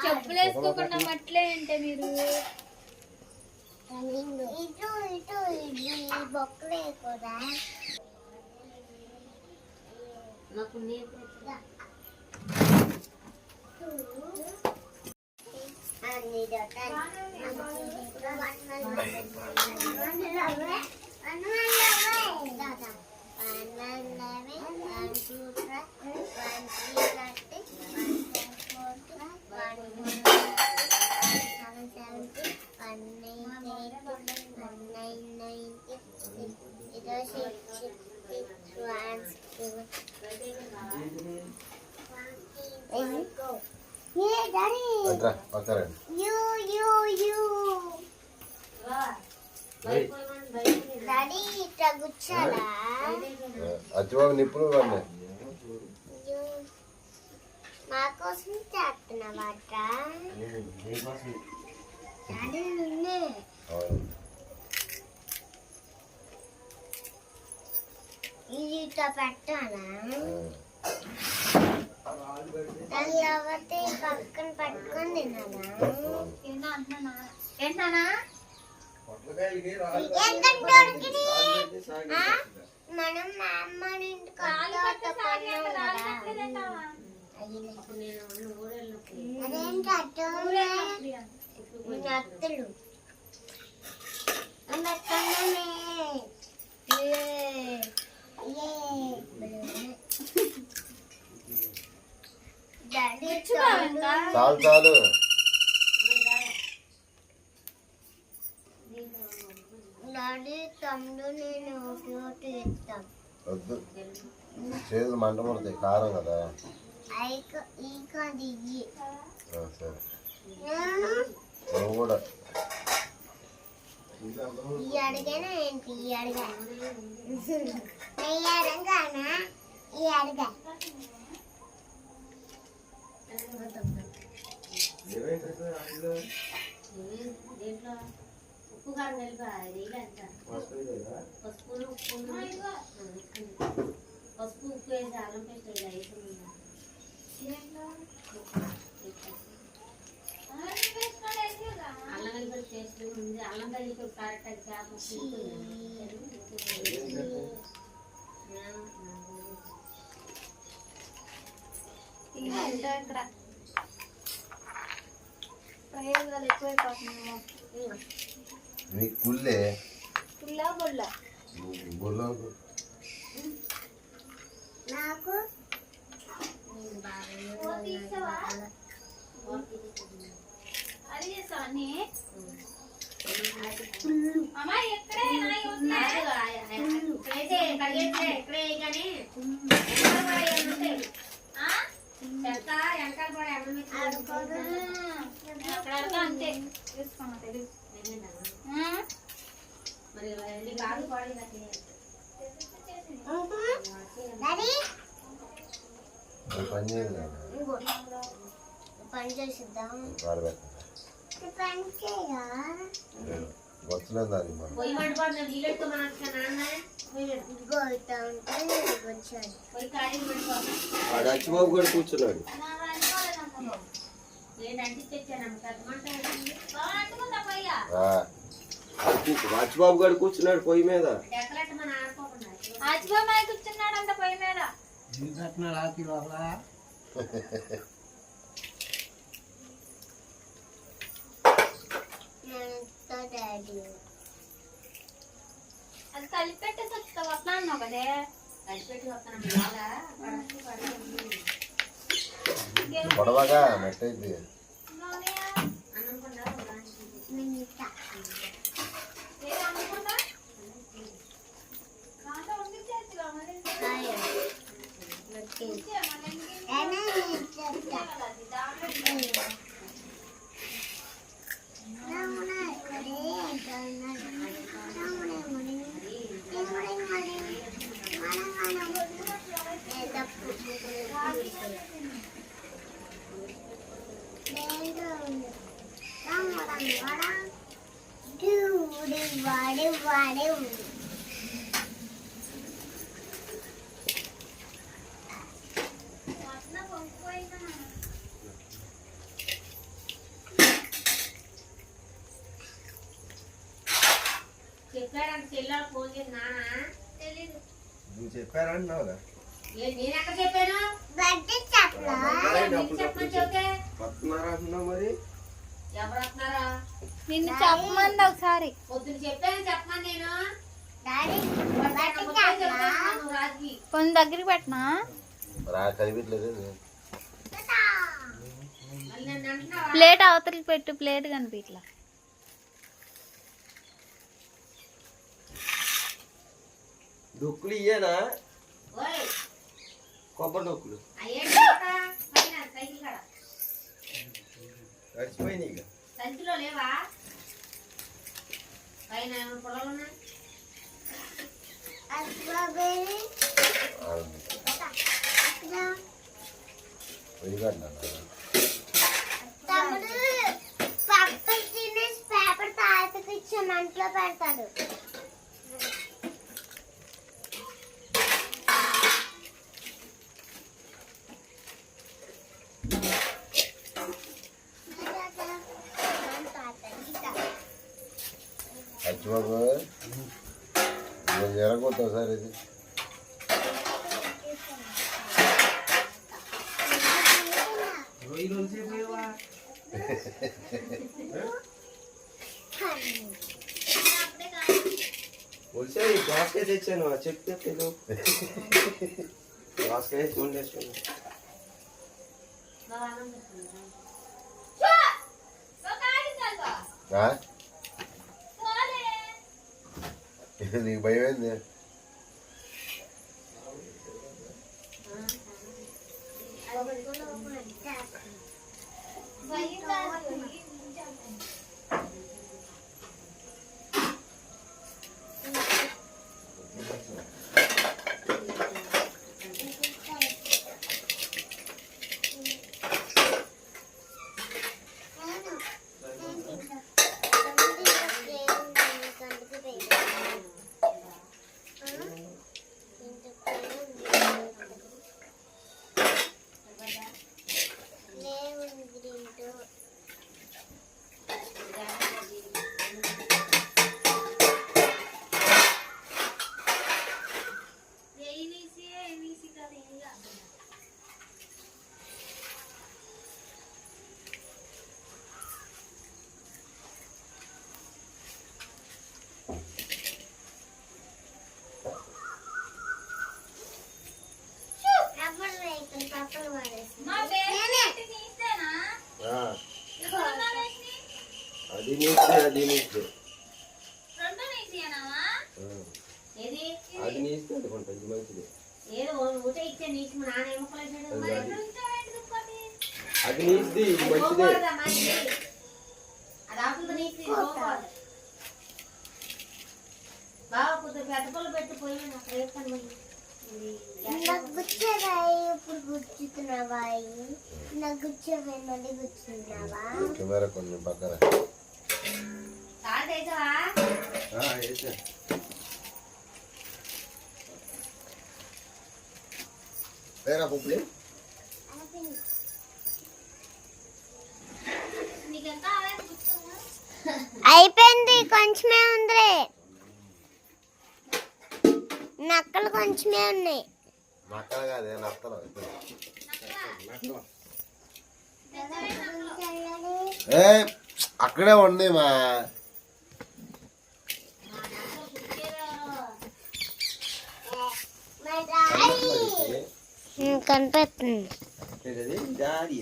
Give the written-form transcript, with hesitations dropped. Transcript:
చెప్పులు వేసుకోకుండా మట్లే అంటే మీరు ఇటు ఇటు ఇది బొక్కలే కూడా నాకు అచ్చిబాబు నిప్పులు మా కోసం చేస్తున్నావాట ఇదితో పెట్టానా దాని తర్వాత పక్కన పట్టుకొని తినాలా ఏంటన్నా మనం మా అమ్మ ఇంటికి అదేంటి అత్తలు చాలు చాలు డాడీ తమ్ముడు నేను ఒకటి ఇస్తాం వద్దు చేతులు మంట పడతాయి కారం కదా సరే నువ్వు కూడా ఈ అడిగానా ఏంటి ఈ అడిగా అడగానా ఈ అడిగా ఉప్పు కాదు పసుపు ఉప్పు వేసి అల్లం పేస్ట్ అల్లం కలిపి టేస్ట్ ఉంది అల్లం కలిపి కరెక్ట్ చేప ఇక్కడ ప్రయోగాలు ఎక్కువైపోతున్నాయి నీ కుళ్ళే కుళ్ళ బొల్ల బొల్ల నాకు అది చేస్తావని అంతే తీసుకున్నా తెలియదు మరి బాగా పడి పని చేసిద్దాం వచ్చలేదు దాన్ని అచ్చిబాబు కూడా కూర్చున్నాడు అచ్చిబాబు గారు కూర్చున్నాడు పొయ్యి మీద కూర్చున్నాడు అంట పొయ్యి మీద అది కలిపెట్టేసి వస్తావు అట్లా అన్నావు కదే కలిపెట్టి వస్తాను పొడవగా మెట్టయితే చెప్పారంట చెల్లెలు ఫోన్ చేసి నాన్న తెలీదు. నువ్వు చెప్పారంటున్నావుగా నేను ఎక్కడ చెప్పాను బడ్జెట్ చెప్పలా నీకు చెప్పమని చెబితే వస్తున్నారా అంటున్నావు మరి ఎవరు వస్తున్నారా నిన్ను చెప్పమంది ఒకసారి. పొద్దున చెప్పాను చెప్పమని నేను డాడీ బడ్జెట్ పొద్దున చెప్పలా చెప్పాను నువ్వు రాజుకి కొంచెం దగ్గరికి పెట్టనా? రా కనిపించలేదు మళ్ళీ నన్ను అంటున్నావా ప్లేట్ అవతలకి పెట్టు, ప్లేట్ కనిపించలా. డొక్కులు ఇయ్యేనా ఓయ్ కొబ్బరి డొక్కులు అయ్యేంటి పైన సైకిల్ కాడ గడిచిపోయినాయి ఇక సంచిలో లేవా పైన ఏమైనా పొలాలు ఉన్నాయి స్ట్రాబెర్రీ తమ్ముడు పప్పు తినేసి పేపర్ తాతకి ఇచ్చే మంటలో పెడతాడు అచ్చిబాబు జరగొద్దాం సార్ ఇది వచ్చాయి దోసకాయ తెచ్చాను చెప్తే తెలియదు దోసకాయ చూడేసాను ఆ? నీకు భయం ఏంది అది నీస్తే అది నీస్తే ఏది అది నీస్తే అది కొంచెం మంచిది ఏదో ఊటే ఇచ్చే నీకు మా నాన్న ఏమో అది నీస్తే ఇది మంచిదే అది ఆకులతో నీకు పోవాలి బాగా కొద్దిగా పెద్ద పొలు పెట్టి పోయి అక్కడ వేస్తాను నాకు గుచ్చేవాయి ఇప్పుడు గుచ్చుతున్నావాయి నాకు గుచ్చేవాయి మళ్ళీ గుచ్చుతున్నావా కెమెరా కొంచెం పక్కన సాల్ట్ వేసావా వేసా పేరా పుప్పులు నీకెంత అయిపోయింది కొంచెమే ఉంది నక్కలు కొంచెమే ఉన్నాయి నక్కలు కాదే నక్కలు ఏ అక్కడే ఉండి మా కనిపిస్తుంది దారి